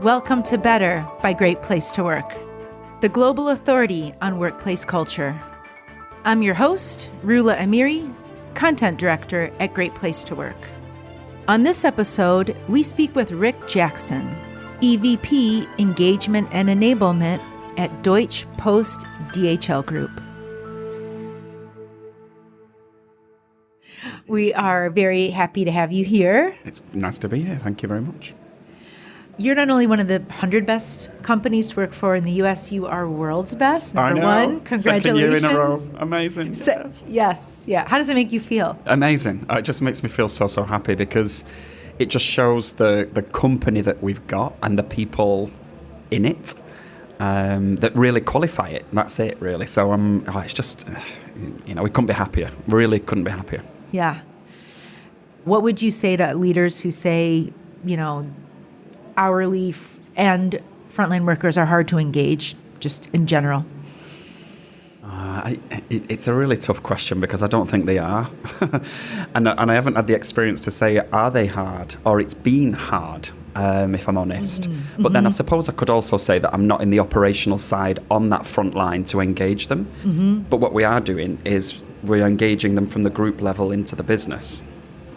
Welcome to Better by Great Place to Work, the global authority on workplace culture. I'm your host, Rula Amiri, Content Director at Great Place to Work. On this episode, we speak with Rick Jackson, EVP Engagement and Enablement at Deutsche Post DHL Group. We are very happy to have you here. It's nice to be here. Thank you very much. You're not only one of the 100 best companies to work for in the U.S., you are world's best. Number one. Congratulations. Second year in a row. Amazing. Yes. Yeah. How does it make you feel? Amazing. It just makes me feel so happy because it just shows the company that we've got and the people in it that really qualify it. That's it, really. So it's just, we couldn't be happier. Really couldn't be happier. Yeah. What would you say to leaders who say, hourly and frontline workers are hard to engage, just in general? It's a really tough question because I don't think they are. and I haven't had the experience to say, are they hard? Or it's been hard, if I'm honest. Mm-hmm. But then I suppose I could also say that I'm not in the operational side on that front line to engage them. Mm-hmm. But what we are doing is we're engaging them from the group level into the business.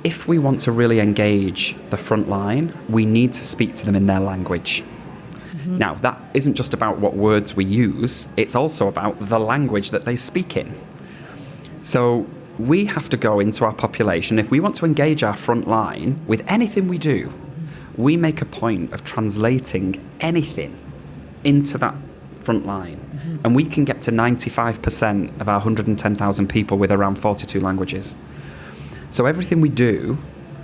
If we want to really engage the front line, we need to speak to them in their language. Mm-hmm. Now, that isn't just about what words we use, it's also about the language that they speak in. So we have to go into our population. If we want to engage our front line with anything we do, we make a point of translating anything into that front line. Mm-hmm. And we can get to 95% of our 110,000 people with around 42 languages. So everything we do,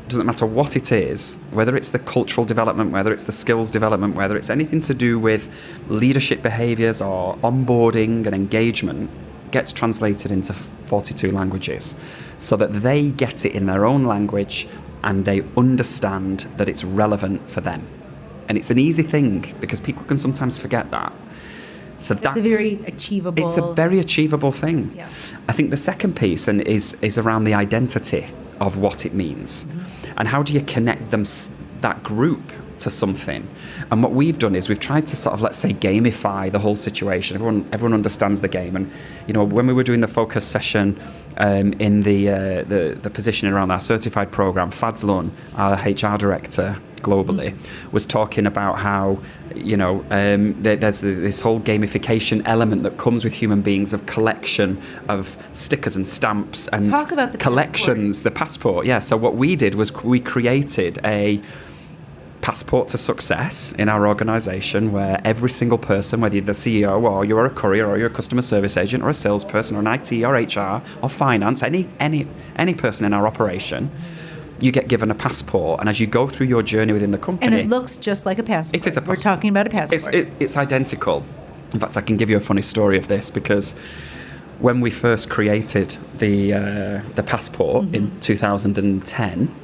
doesn't matter what it is, whether it's the cultural development, whether it's the skills development, whether it's anything to do with leadership behaviours or onboarding and engagement, gets translated into 42 languages so that they get it in their own language and they understand that it's relevant for them. And it's an easy thing because people can sometimes forget that. So that's a very achievable... It's a very achievable thing. Yeah. I think the second piece is around the identity of what it means. Mm-hmm. And how do you connect that group to something? And what we've done is we've tried to sort of, let's say, gamify the whole situation. Everyone understands the game. And, when we were doing the focus session in the positioning around our certified program, Fadzlun, our HR director globally, was talking about how, there's this whole gamification element that comes with human beings of collection of stickers and stamps and talk about the collections, the passport. Yeah. So what we did was we created a passport to success in our organisation where every single person, whether you're the CEO or you're a courier or you're a customer service agent or a salesperson or an IT or HR or finance, any person in our operation, you get given a passport, and as you go through your journey within the company... And it looks just like a passport. It is a passport. We're talking about a passport. It's identical. In fact, I can give you a funny story of this because when we first created the passport in 2010,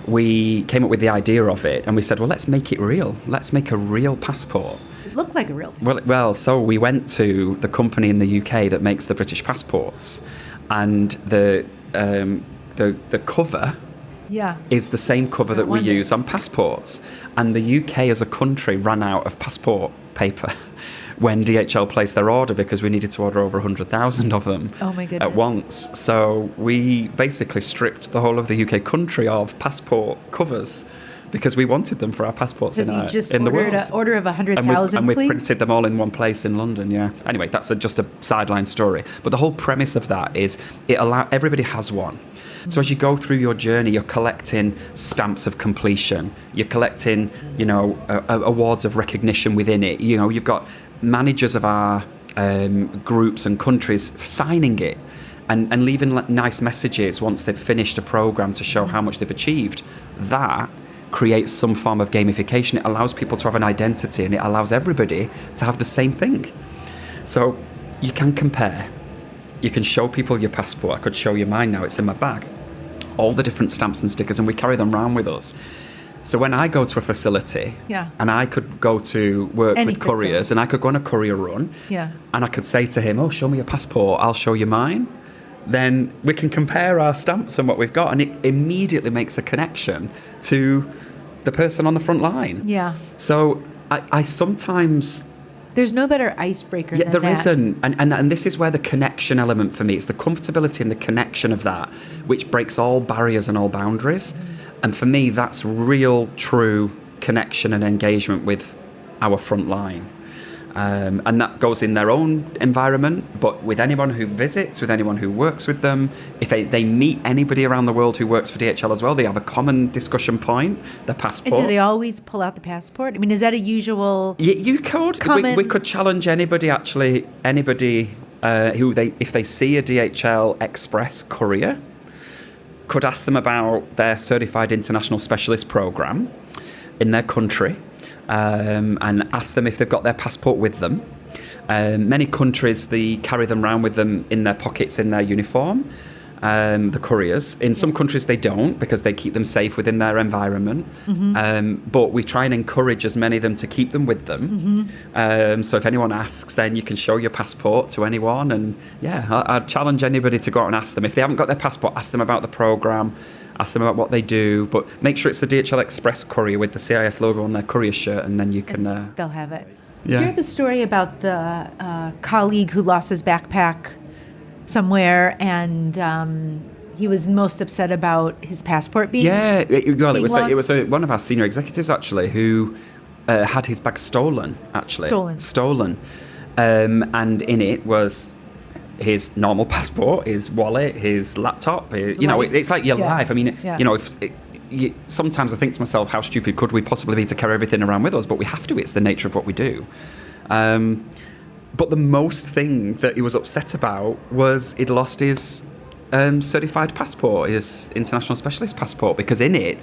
we came up with the idea of it, and we said, well, let's make it real. Let's make a real passport. It looked like a real passport. Well, so we went to the company in the UK that makes the British passports, and the cover is the same cover that we use on passports. And the UK as a country ran out of passport paper when DHL placed their order because we needed to order over 100,000 of them at once. So we basically stripped the whole of the UK country of passport covers because we wanted them for our passports in the world. Because you just ordered an order of 100,000, and we printed them all in one place in London, yeah. Anyway, that's just a sideline story. But the whole premise of that is everybody has one. So as you go through your journey, you're collecting stamps of completion. You're collecting, awards of recognition within it. You've got managers of our groups and countries signing it and leaving nice messages once they've finished a program to show how much they've achieved. That creates some form of gamification. It allows people to have an identity, and it allows everybody to have the same thing. So you can compare. You can show people your passport. I could show you mine now. It's in my bag. All the different stamps and stickers, and we carry them around with us. So when I go to a facility, and I could go to work with couriers, and I could go on a courier run, and I could say to him, oh, show me your passport, I'll show you mine. Then we can compare our stamps and what we've got, and it immediately makes a connection to the person on the front line. Yeah. So I sometimes... There's no better icebreaker than there that. isn't. And this is where the connection element for me, it's the comfortability and the connection of that, which breaks all barriers and all boundaries. And for me, that's real, true connection and engagement with our front line. And that goes in their own environment, but with anyone who visits, with anyone who works with them. If they meet anybody around the world who works for DHL as well, they have a common discussion point, their passport. And do they always pull out the passport? I mean, is that a usual You could. We could challenge anybody, actually, who if they see a DHL Express courier, could ask them about their Certified International Specialist program in their country. And ask them if they've got their passport with them. Many countries, they carry them around with them in their pockets in their uniform, the couriers. In some countries they don't, because they keep them safe within their environment. But we try and encourage as many of them to keep them with them. So if anyone asks, then you can show your passport to anyone. And I'd challenge anybody to go out and ask them. If they haven't got their passport, ask them about the programme. Ask them about what they do, but make sure it's the DHL Express courier with the CIS logo on their courier shirt, and then you can... they'll have it. Yeah. Hear the story about the colleague who lost his backpack somewhere, and he was most upset about his passport being it was lost. one of our senior executives, actually, who had his bag stolen, actually. Stolen. And in it was... his normal passport, his wallet, his laptop, it's like your life. I mean, sometimes I think to myself, how stupid could we possibly be to carry everything around with us? But we have to. It's the nature of what we do. But the most thing that he was upset about was he'd lost his certified passport, his international specialist passport, because in it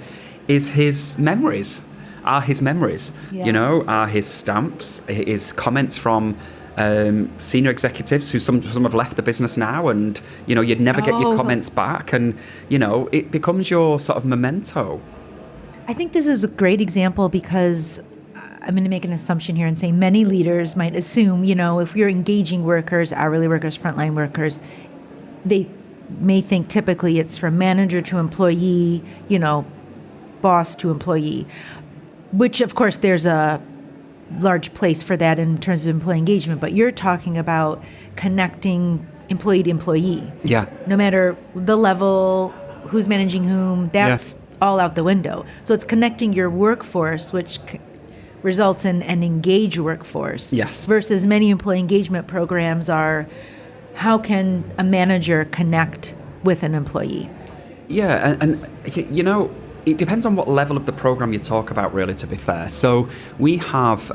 is his memories, are his stamps, his comments from senior executives who some have left the business now, and you'd never get your comments back, and it becomes your sort of memento. I think this is a great example because I'm going to make an assumption here and say many leaders might assume, if you're engaging workers, hourly workers, frontline workers, they may think typically it's from manager to employee, boss to employee, which of course there's a large place for that in terms of employee engagement, but you're talking about connecting employee to employee. Yeah. No matter the level, who's managing whom, that's all out the window. So it's connecting your workforce, which results in an engaged workforce. Yes. Versus many employee engagement programs are, how can a manager connect with an employee? Yeah, and it depends on what level of the program you talk about, really, to be fair. So we have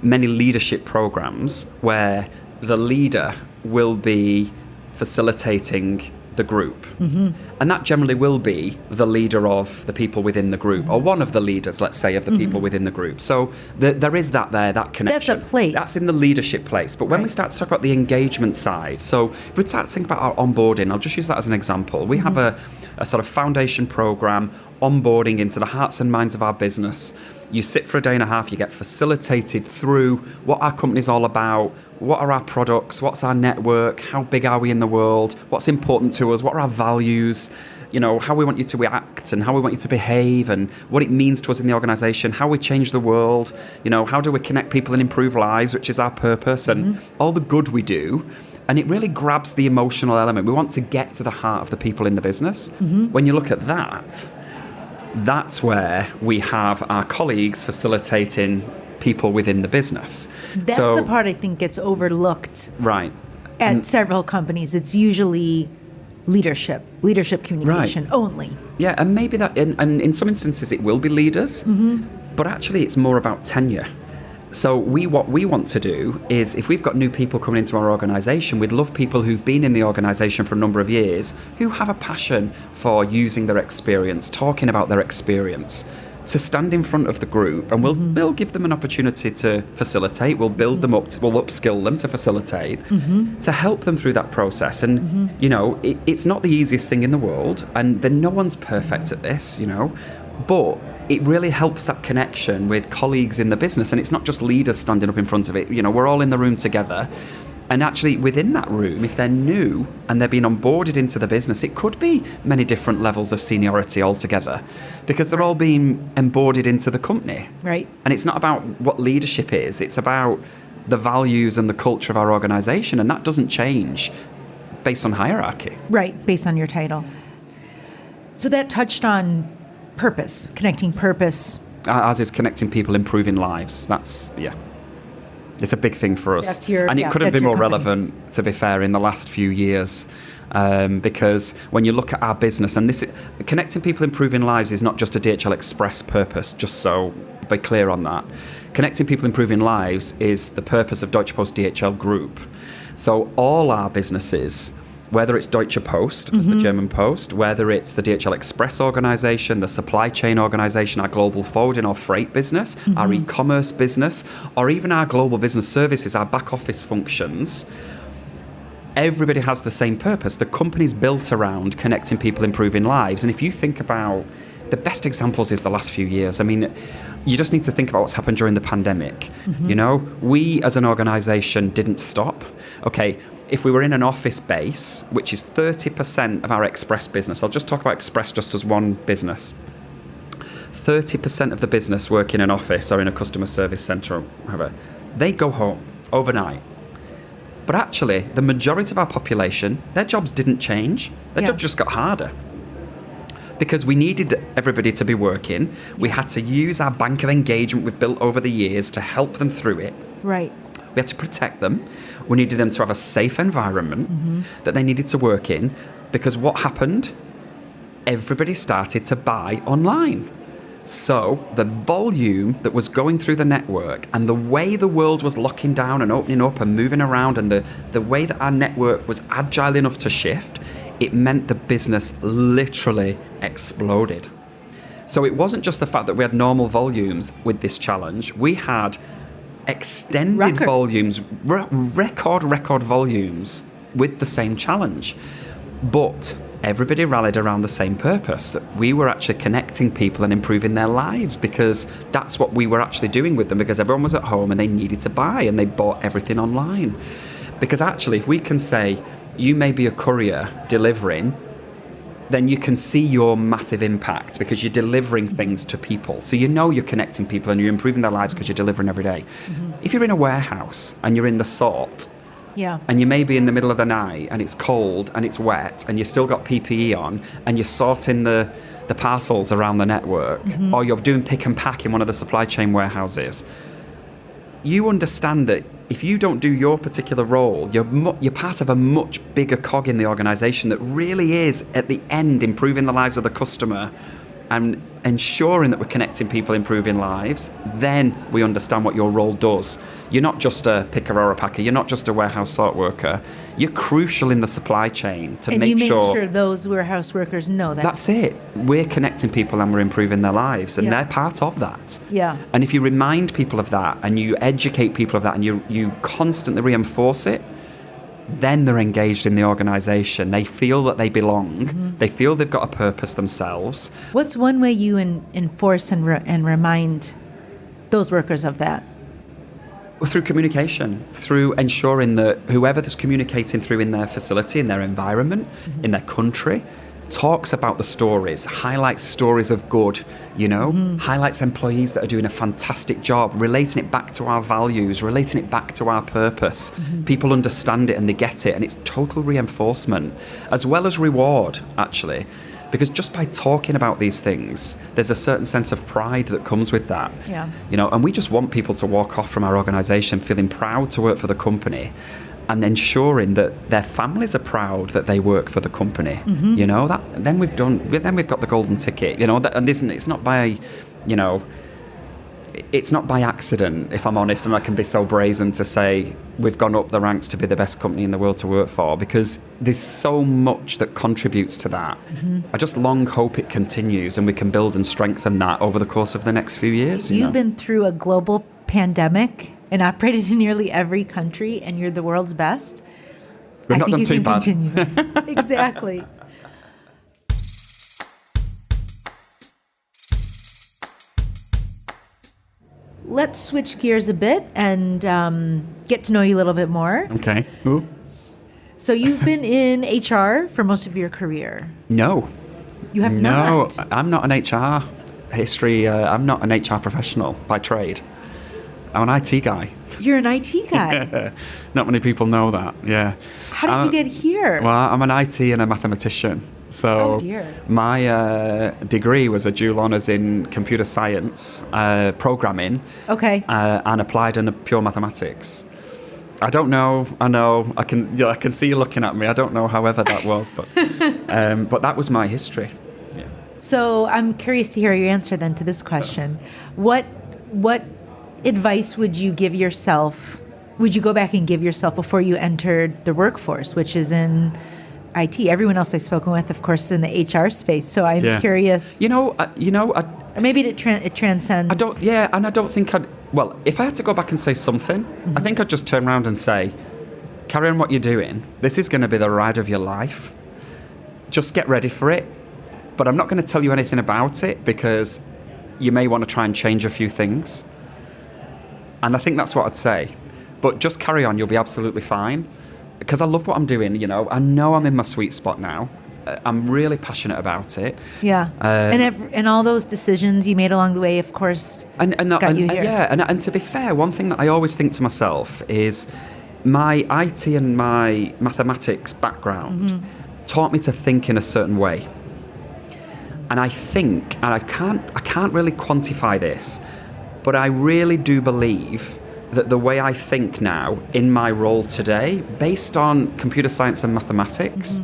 many leadership programs where the leader will be facilitating the group. And that generally will be the leader of the people within the group, or one of the leaders, let's say, of the people within the group. So there is that connection. That's a place. That's in the leadership place. But when we start to talk about the engagement side, so if we start to think about our onboarding, I'll just use that as an example. We have a sort of foundation program, onboarding into the hearts and minds of our business. You sit for a day and a half, you get facilitated through what our company's all about, what are our products, what's our network, how big are we in the world, what's important to us, what are our values, how we want you to act and how we want you to behave, and what it means to us in the organisation, how we change the world, how do we connect people and improve lives, which is our purpose, and all the good we do. And it really grabs the emotional element. We want to get to the heart of the people in the business. When you look at that, that's where we have our colleagues facilitating people within the business. That's the part I think gets overlooked. Right. At several companies, it's usually leadership communication only. Yeah, and maybe that, and in some instances it will be leaders, but actually it's more about tenure. So what we want to do is, if we've got new people coming into our organisation, we'd love people who've been in the organisation for a number of years, who have a passion for using their experience, talking about their experience, to stand in front of the group, and we'll give them an opportunity to facilitate. We'll build them up, we'll upskill them to facilitate, to help them through that process. And it's not the easiest thing in the world, and then no one's perfect at this, but it really helps that connection with colleagues in the business. And it's not just leaders standing up in front of it. We're all in the room together. And actually, within that room, if they're new and they're being onboarded into the business, it could be many different levels of seniority altogether, because they're all being onboarded into the company. Right. And it's not about what leadership is, it's about the values and the culture of our organisation, and that doesn't change based on hierarchy. Right, based on your title. So that touched on purpose, connecting purpose. Ours is connecting people, improving lives. That's, it's a big thing for us. And it couldn't be more relevant, to be fair, in the last few years. Because when you look at our business, and connecting people, improving lives is not just a DHL Express purpose, just so be clear on that. Connecting people, improving lives is the purpose of Deutsche Post DHL Group. So all our businesses, whether it's Deutsche Post, as the German Post, whether it's the DHL Express organisation, the supply chain organisation, our global forwarding or freight business, our e-commerce business, or even our global business services, our back office functions, everybody has the same purpose. The company's built around connecting people, improving lives. And if you think about the best examples is the last few years. I mean, you just need to think about what's happened during the pandemic. You know, we as an organisation didn't stop. Okay, if we were in an office base, which is 30% of our Express business, I'll just talk about Express just as one business. 30% of the business work in an office or in a customer service centre or whatever. They go home overnight. But actually, the majority of our population, their jobs didn't change. Their jobs just got harder. Because we needed everybody to be working. We had to use our bank of engagement we've built over the years to help them through it. Right. We had to protect them. We needed them to have a safe environment that they needed to work in. Because what happened? Everybody started to buy online. So the volume that was going through the network and the way the world was locking down and opening up and moving around, and the way that our network was agile enough to shift, it meant the business literally exploded. So it wasn't just the fact that we had normal volumes with this challenge. We had extended volumes, record volumes with the same challenge. But everybody rallied around the same purpose, that we were actually connecting people and improving their lives, because that's what we were actually doing with them, because everyone was at home and they needed to buy and they bought everything online. Because actually, if we can say, you may be a courier delivering, then you can see your massive impact because you're delivering things to people. So you know you're connecting people and you're improving their lives because you're delivering every day. If you're in a warehouse and you're in the sort, and you may be in the middle of the night and it's cold and it's wet and you've still got PPE on and you're sorting the parcels around the network, or you're doing pick and pack in one of the supply chain warehouses, you understand that if you don't do your particular role, you're part of a much bigger cog in the organisation that really is, at the end, improving the lives of the customer and ensuring that we're connecting people, improving lives. Then we understand what your role does. You're not just a picker or a packer. You're not just a warehouse sort worker. You're crucial in the supply chain to make sure those warehouse workers know that. That's it. We're connecting people and we're improving their lives, and they're part of that. And if you remind people of that and you educate people of that and you constantly reinforce it, then they're engaged in the organisation. They feel that they belong. They feel they've got a purpose themselves. What's one way you enforce and remind those workers of that? Through communication, through ensuring that whoever that's communicating through in their facility, in their environment, in their country, talks about the stories, highlights stories of good, highlights employees that are doing a fantastic job, relating it back to our values, relating it back to our purpose. People understand it and they get it, and it's total reinforcement as well as reward, actually. Because just by talking about these things, there's a certain sense of pride that comes with that. And we just want people to walk off from our organisation feeling proud to work for the company, and ensuring that their families are proud that they work for the company. Then we've got the golden ticket. And it's not by, it's not by accident, if I'm honest, and I can be so brazen to say we've gone up the ranks to be the best company in the world to work for, because there's so much that contributes to that. I just long hope it continues and we can build and strengthen that over the course of the next few years. You've been through a global pandemic and operated in nearly every country, and you're the world's best. We've not done too bad. Continue. Exactly. let's switch gears a bit and get to know you a little bit more. Okay. Ooh. So you've been in HR for most of your career. No. You have not? No, I'm not an HR history. I'm not an HR professional by trade. I'm an IT guy. You're an IT guy. Not many people know that. Yeah. How did you get here? Well, I'm an IT and a mathematician. So my degree was a dual honours in computer science, programming, and applied and pure mathematics. I don't know. I know. I can see you looking at me. I don't know. However that was, but that was my history. Yeah. So I'm curious to hear your answer then to this question. What advice would you give yourself? Would you go back and give yourself before you entered the workforce, which is in IT? Everyone else I've spoken with, of course, is in the HR space. So I'm curious. Maybe it transcends. I don't think I'd. Well, if I had to go back and say something, I think I'd just turn around and say, carry on what you're doing. This is going to be the ride of your life. Just get ready for it. But I'm not going to tell you anything about it because you may want to try and change a few things. And I think that's what I'd say. But just carry on. You'll be absolutely fine. Because I love what I'm doing, I know I'm in my sweet spot now. I'm really passionate about it. Yeah. And all those decisions you made along the way, of course, got you here. Yeah. And to be fair, one thing that I always think to myself is my IT and my mathematics background taught me to think in a certain way. And I think, and I can't really quantify this, but I really do believe that the way I think now in my role today, based on computer science and mathematics,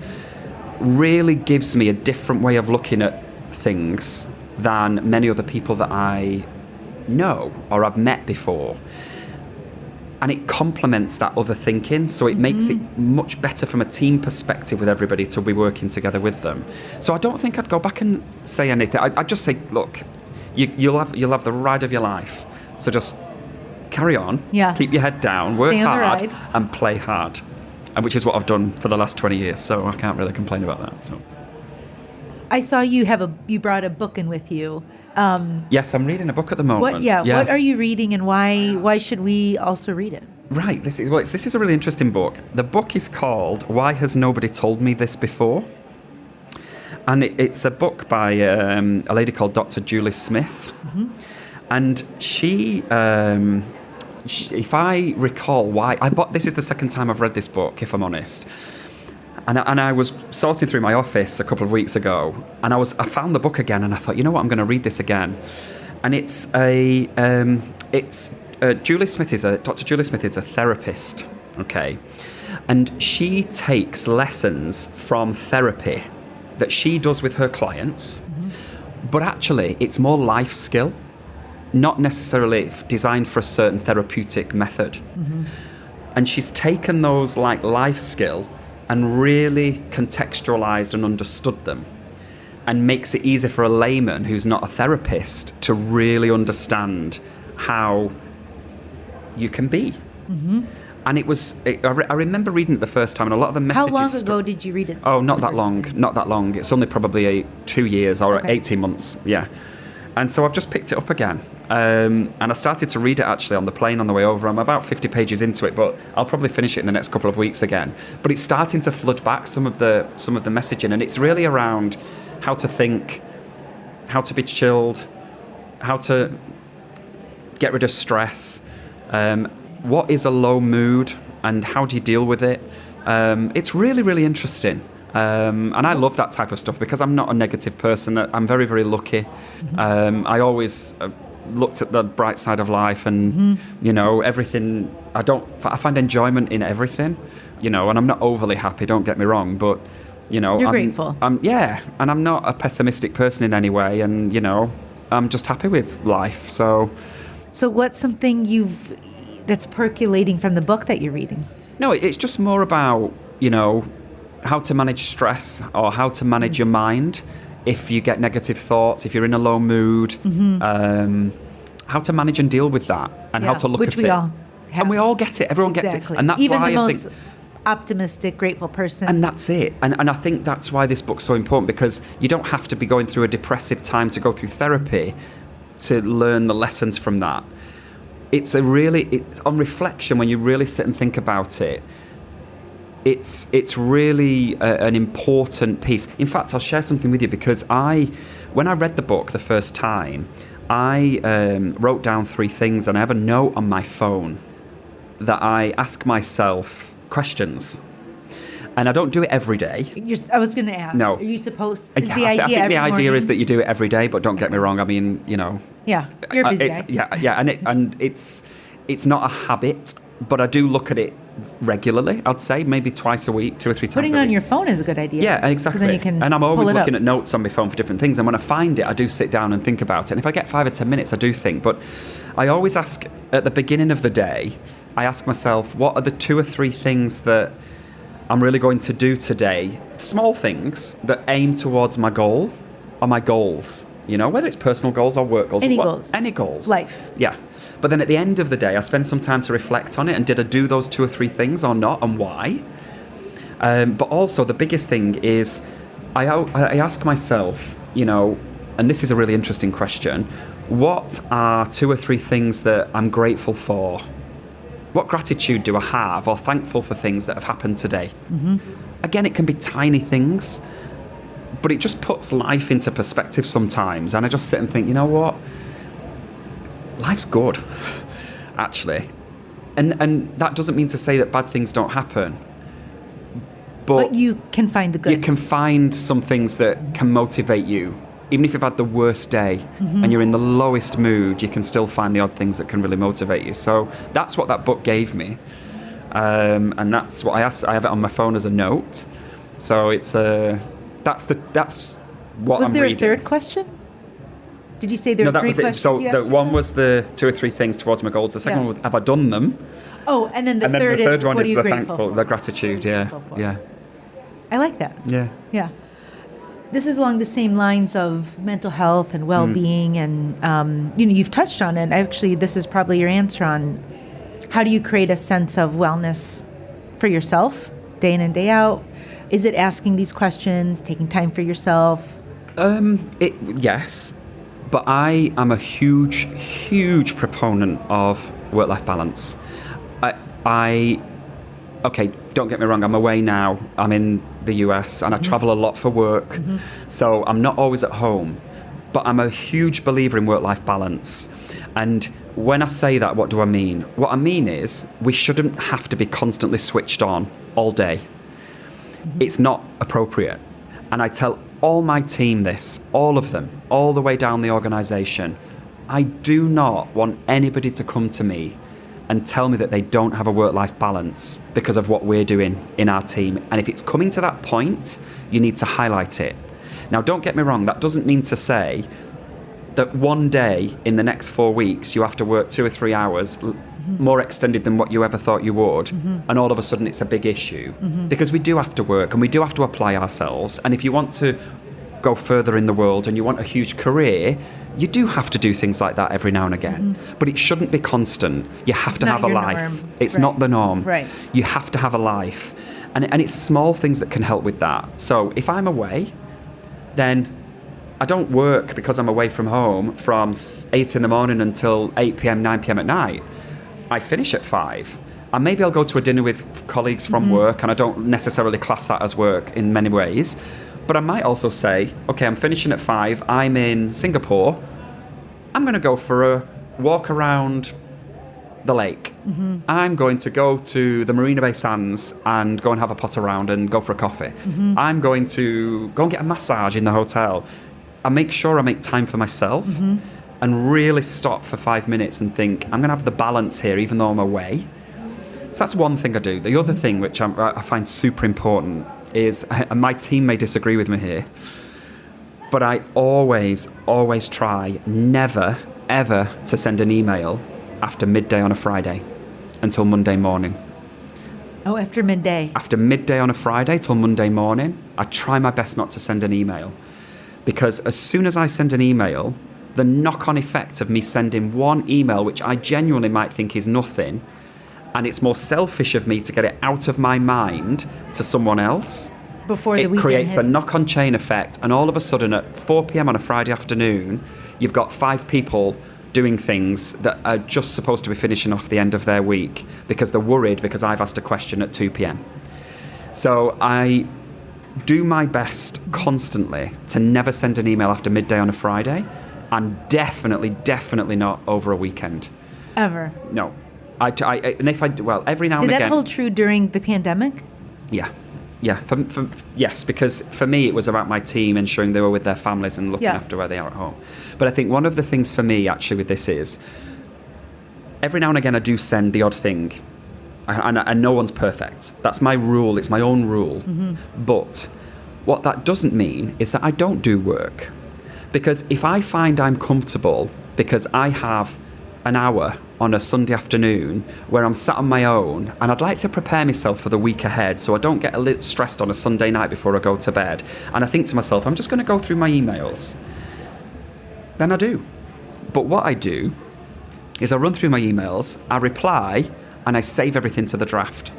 really gives me a different way of looking at things than many other people that I know or I've met before. And it complements that other thinking, so it makes it much better from a team perspective with everybody to be working together with them. So I don't think I'd go back and say anything. I'd just say, look, you'll have the ride of your life. So just carry on, keep your head down, work hard, and play hard, and which is what I've done for the last 20 years. So I can't really complain about that. So I saw you brought a book in with you. Yes, I'm reading a book at the moment. What are you reading, and why should we also read it? Right. This is a really interesting book. The book is called "Why Has Nobody Told Me This Before?" And it's a book by a lady called Dr. Julie Smith, and she. If I recall why this is the second time I've read this book, if I'm honest, and I was sorting through my office a couple of weeks ago, and I found the book again, and I thought, you know what, I'm going to read this again, and Dr. Julie Smith is a therapist, okay, and she takes lessons from therapy that she does with her clients, but actually it's more life skill. Not necessarily designed for a certain therapeutic method. And she's taken those like life skill and really contextualized and understood them, and makes it easy for a layman who's not a therapist to really understand how you can be. And I remember reading it the first time, and a lot of the messages... How long ago did you read it? Oh, not that long. It's only probably 2 years or 18 months, yeah. And so I've just picked it up again. And I started to read it actually on the plane on the way over. I'm about 50 pages into it, but I'll probably finish it in the next couple of weeks again. But it's starting to flood back some of the messaging, and it's really around how to think, how to be chilled, how to get rid of stress, what is a low mood, and how do you deal with it. It's really, really interesting. And I love that type of stuff because I'm not a negative person. I'm very, very lucky. I always looked at the bright side of life, and everything. I find enjoyment in everything, and I'm not overly happy. Don't get me wrong, but you're grateful. And I'm not a pessimistic person in any way, and I'm just happy with life. So what's something that's percolating from the book that you're reading? No, it's just more about how to manage stress, or how to manage your mind if you get negative thoughts, if you're in a low mood, how to manage and deal with that, and how to look at it. Which we all have. And we all get it. Everyone gets it. And that's even why the most optimistic, grateful person. And that's it. And I think that's why this book's so important, because you don't have to be going through a depressive time to go through therapy to learn the lessons from that. it's on reflection, when you really sit and think about it, it's really an important piece. In fact, I'll share something with you, because when I read the book the first time, I wrote down 3 things, and I have a note on my phone that I ask myself questions. And I don't do it every day. I was going to ask. No. Are you supposed? Is Yeah, the idea I think every the idea morning? is that you do it every day, but don't get me wrong. I mean, Yeah, you're a busy guy. Yeah, and it's not a habit, but I do look at it regularly. I'd say maybe twice a week, 2 or 3 times. Putting a it on week. your phone is a good idea. Yeah, exactly. 'Cause then you can and I'm always pull it looking up. at notes on my phone for different things. And when I find it, I do sit down and think about it. And if I get 5 or 10 minutes, I do think. But I always ask at the beginning of the day, I ask myself, what are the 2 or 3 things that I'm really going to do today? Small things that aim towards my goal or my goals. Whether it's personal goals or work goals. Any goals. Any goals. Life. Yeah. But then at the end of the day, I spend some time to reflect on it. And did I do those 2 or 3 things or not, and why? But also the biggest thing is I ask myself, and this is a really interesting question, what are 2 or 3 things that I'm grateful for? What gratitude do I have, or thankful for things that have happened today? Mm-hmm. Again, it can be tiny things, but it just puts life into perspective sometimes. And I just sit and think, you know what? Life's good, actually. And that doesn't mean to say that bad things don't happen. But you can find the good. You can find some things that can motivate you. Even if you've had the worst day and you're in the lowest mood, you can still find the odd things that can really motivate you. So that's what that book gave me. And that's what I asked. I have it on my phone as a note. So it's that's what Was I'm there reading. a third question? Did you say there were 3 was questions? it. So you the asked one yourself? was the 2 or 3 things towards my goals. The second one was, have I done them? Oh, and then the And then third the third is, one what is are you the grateful thankful, for? the gratitude. Yeah, Grateful for. yeah, I like that. yeah. Yeah. This is along the same lines of mental health and well-being, and you've touched on it. Actually, this is probably your answer on how do you create a sense of wellness for yourself, day in and day out. Is it asking these questions, taking time for yourself? Yes, but I am a huge proponent of work-life balance. Okay, don't get me wrong, I'm away now. I'm in the US and I travel a lot for work, so I'm not always at home. But I'm a huge believer in work-life balance. And when I say that, what do I mean? What I mean is we shouldn't have to be constantly switched on all day. It's not appropriate. And I tell all my team this, all of them, all the way down the organisation. I do not want anybody to come to me and tell me that they don't have a work-life balance because of what we're doing in our team. And if it's coming to that point, you need to highlight it. Now, don't get me wrong, that doesn't mean to say that one day in the next 4 weeks you have to work 2 or 3 hours more extended than what you ever thought you would, and all of a sudden it's a big issue. Because we do have to work and we do have to apply ourselves. And if you want to go further in the world and you want a huge career, you do have to do things like that every now and again. But it shouldn't be constant. You have to have a life. Norm. It's not the norm. Right. You have to have a life. And it's small things that can help with that. So if I'm away, then I don't work because I'm away from home from 8 in the morning until 8 p.m., 9 p.m. at night. I finish at 5. And maybe I'll go to a dinner with colleagues from work, and I don't necessarily class that as work in many ways. But I might also say, okay, I'm finishing at 5. I'm in Singapore. I'm going to go for a walk around the lake. I'm going to go to the Marina Bay Sands and go and have a pot around and go for a coffee. I'm going to go and get a massage in the hotel. I make sure I make time for myself and really stop for 5 minutes and think, I'm going to have the balance here even though I'm away. So that's one thing I do. The other thing which I find super important is, and my team may disagree with me here, but I always try never, ever to send an email after midday on a Friday until Monday morning. Oh, after midday. After midday on a Friday till Monday morning, I try my best not to send an email. Because as soon as I send an email, the knock-on effect of me sending one email, which I genuinely might think is nothing, and it's more selfish of me to get it out of my mind to someone else, Before the it weekend creates a hits. knock-on chain effect, and all of a sudden at 4 p.m. on a Friday afternoon, you've got 5 people doing things that are just supposed to be finishing off the end of their week because they're worried because I've asked a question at 2 p.m. So I do my best constantly to never send an email after midday on a Friday, and definitely not over a weekend. Ever? No. And if I, well, every now and Did again. that hold true during the pandemic? Yeah. Yeah. Yes, because for me, it was about my team ensuring they were with their families and looking after where they are at home. But I think one of the things for me, actually, with this is every now and again, I do send the odd thing. And no one's perfect. That's my rule. It's my own rule. Mm-hmm. But what that doesn't mean is that I don't do work. Because if I find I'm comfortable because I have an hour on a Sunday afternoon where I'm sat on my own and I'd like to prepare myself for the week ahead so I don't get a little stressed on a Sunday night before I go to bed, and I think to myself, I'm just going to go through my emails, then I do. But what I do is I run through my emails, I reply, and I save everything to the draft.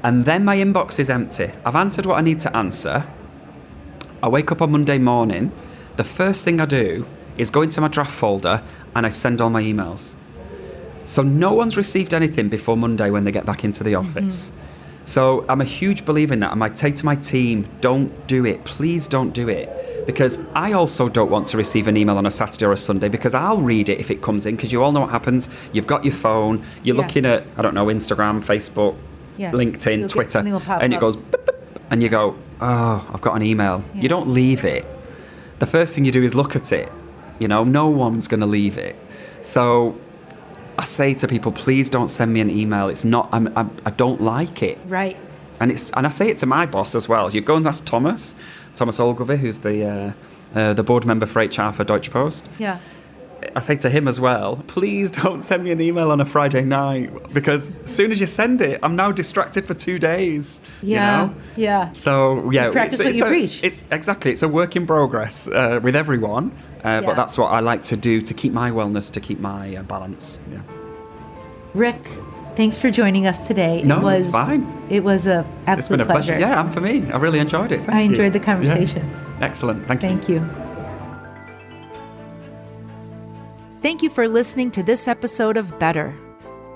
And then my inbox is empty. I've answered what I need to answer. I wake up on Monday morning. The first thing I do is go into my draft folder and I send all my emails. So no one's received anything before Monday when they get back into the office. Mm-hmm. So I'm a huge believer in that. I might say to my team, don't do it. Please don't do it. Because I also don't want to receive an email on a Saturday or a Sunday because I'll read it if it comes in, because you all know what happens. You've got your phone, you're looking at, I don't know, Instagram, Facebook, LinkedIn, Twitter, and it goes, beep, beep, and you go, oh, I've got an email. Yeah. You don't leave it. The first thing you do is look at it. You know, no one's going to leave it. So I say to people, please don't send me an email. It's not, I don't like it. Right. And I say it to my boss as well. You go and ask Thomas Olgovie, who's the board member for HR for Deutsche Post. Yeah. I say to him as well, please don't send me an email on a Friday night, because as soon as you send it, I'm now distracted for 2 days. Yeah. You know? Yeah. So yeah, you practice what you preach. It's a work in progress with everyone, but that's what I like to do to keep my wellness, to keep my balance. Yeah. Rick, thanks for joining us today. It's fine. It was an absolute It's been a pleasure. Yeah, and for me, I really enjoyed it. I enjoyed the conversation. Yeah. Excellent. Thank you. Thank you. Thank you for listening to this episode of Better.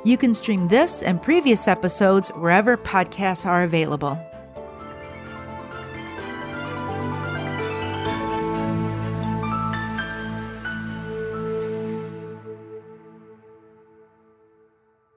You can stream this and previous episodes wherever podcasts are available.